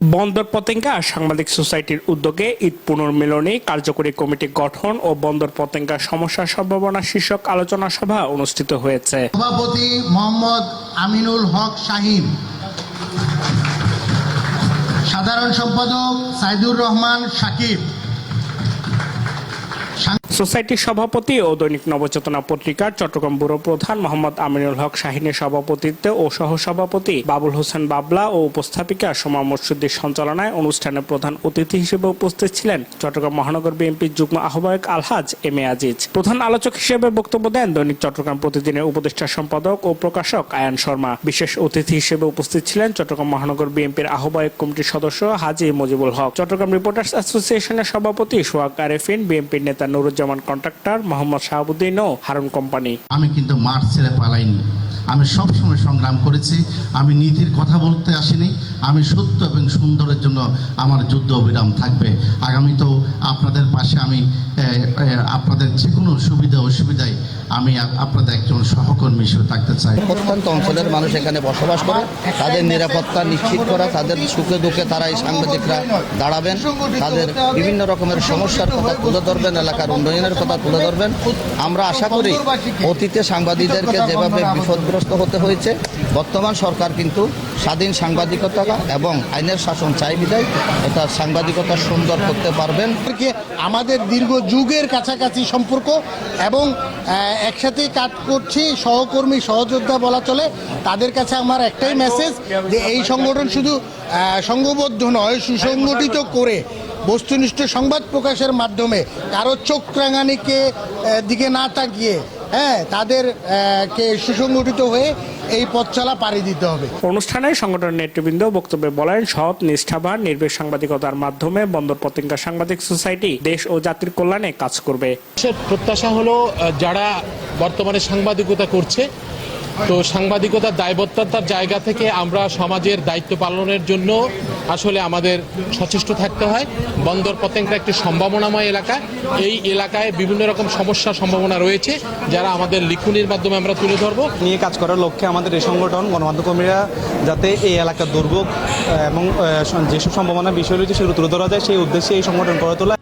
বন্দর পতেঙ্গা সাংবাদিক সোসাইটির উদ্যোগে ঈদ পুনর্মিলনী কার্যকরী কমিটি গঠন ও বন্দর পতেঙ্গা সমস্যা সম্ভাবনা শীর্ষক আলোচনা সভা অনুষ্ঠিত হয়েছে। সভাপতি মোহাম্মদ আমিনুল হক শাহীন, সাধারণ সম্পাদক সাইদুর রহমান সাকিব, সোসাইটির সভাপতি ও দৈনিক নবচেতনা পত্রিকার চট্টগ্রাম ব্যুরো প্রধান মোহাম্মদ আমিনুল হক শাহীনের সভাপতিত্বে ও সহসভাপতি বাবুল হোসেন বাবলা ও উপস্থাপিকা সোমা মসজিদের সঞ্চালনায় অনুষ্ঠানে প্রধান অতিথি হিসেবে উপস্থিত ছিলেন চট্টগ্রাম মহানগর বিএনপির যুগ্ম আহ্বায়ক আলহাজ এম এ আজিজ। প্রধান আলোচক হিসেবে বক্তব্য দেন দৈনিক চট্টগ্রাম প্রতিদিনের উপদেষ্টা সম্পাদক ও প্রকাশক আয়ান শর্মা। বিশেষ অতিথি হিসেবে উপস্থিত ছিলেন চট্টগ্রাম মহানগর বিএনপির আহ্বায়ক কমিটির সদস্য হাজী মুজিবুল হক, চট্টগ্রাম রিপোর্টার্স অ্যাসোসিয়েশনের সভাপতি সোহাগ আরেফিন, বিএনপির নেতা নুরুজ্জামান কন্ট্রাক্টর, মোহাম্মদ শাহাবুদ্দিন ও হারুন কোম্পানি। আমি কিন্তু মাঠ ছেড়ে পালাইনি, আমি সবসময় সংগ্রাম করেছি। আমি নীতির কথা বলতে আসিনি, আমি সত্য এবং সুন্দরের জন্য আমার যুদ্ধ অবিরাম থাকবে। আগামী তো আপনাদের পাশে আমি আপনাদের যে কোনো সুবিধা অসুবিধায় আমি আপনাদের একজন সহকর্মী হিসেবে থাকতে চাই। প্রত্যন্ত অঞ্চলের মানুষ এখানে বসবাস করে, তাদের নিরাপত্তা নিশ্চিত করা, তাদের সুখে দুঃখে তারা এই সাংবাদিকরা দাঁড়াবেন, তাদের বিভিন্ন রকমের সমস্যার কথা তুলে ধরবেন, এলাকার উন্নয়নের কথা তুলে ধরবেন। আমরা আশা করি অতীতে সাংবাদিকদেরকে যেভাবে বিপদগ্রস্ত হতে হয়েছে, বর্তমান সরকার কিন্তু স্বাধীন সাংবাদিকতা এবং আইনের শাসন চাই বিধায় এটা সাংবাদিকতা সুন্দর করতে পারবেন। আমাদের দীর্ঘ যুগের কাছাকাছি সম্পর্ক এবং একসাথে কাজ করছি, সহকর্মী সহযোদ্ধা বলা চলে। তাদের কাছে আমার একটাই মেসেজ যে এই সংগঠন শুধু সংঘবদ্ধ নয়, সুসংগঠিত করে বস্তুনিষ্ঠ সংবাদ প্রকাশের মাধ্যমে কারো চোখ রাঙানিকে দিকে না তাকিয়ে তাদেরকে সুসংগঠিত হয়ে এই পথ চলা পাড়ি দিতে হবে। অনুষ্ঠানে সংগঠনের নেতৃবৃন্দ বক্তব্যে বলেন, সৎ, নিষ্ঠাবান, নির্ভীক সাংবাদিকতার মাধ্যমে বন্দর পতেঙ্গা সাংবাদিক সোসাইটি দেশ ও জাতির কল্যাণে কাজ করবে। প্রত্যাশা হলো যারা বর্তমানে সাংবাদিকতা করছে, তো সাংবাদিকতার দায়বদ্ধতার জায়গা থেকে আমরা সমাজের দায়িত্ব পালনের জন্য আসলে আমাদের সচেষ্ট থাকতে হয়। বন্দর পতেঙ্গা একটি সম্ভাবনাময় এলাকা, এই এলাকায় বিভিন্ন রকম সমস্যার সম্ভাবনা রয়েছে, যারা আমাদের লিখনির মাধ্যমে আমরা তুলে ধরবো। নিয়ে কাজ করার লক্ষ্যে আমাদের এই সংগঠন গণমাধ্যম কর্মীরা যাতে এই এলাকার দুর্ভোগ এবং যেসব সম্ভাবনা বিষয় রয়েছে সেগুলো তুলে ধরা যায়, সেই উদ্দেশ্যে এই সংগঠন গড়ে তোলা।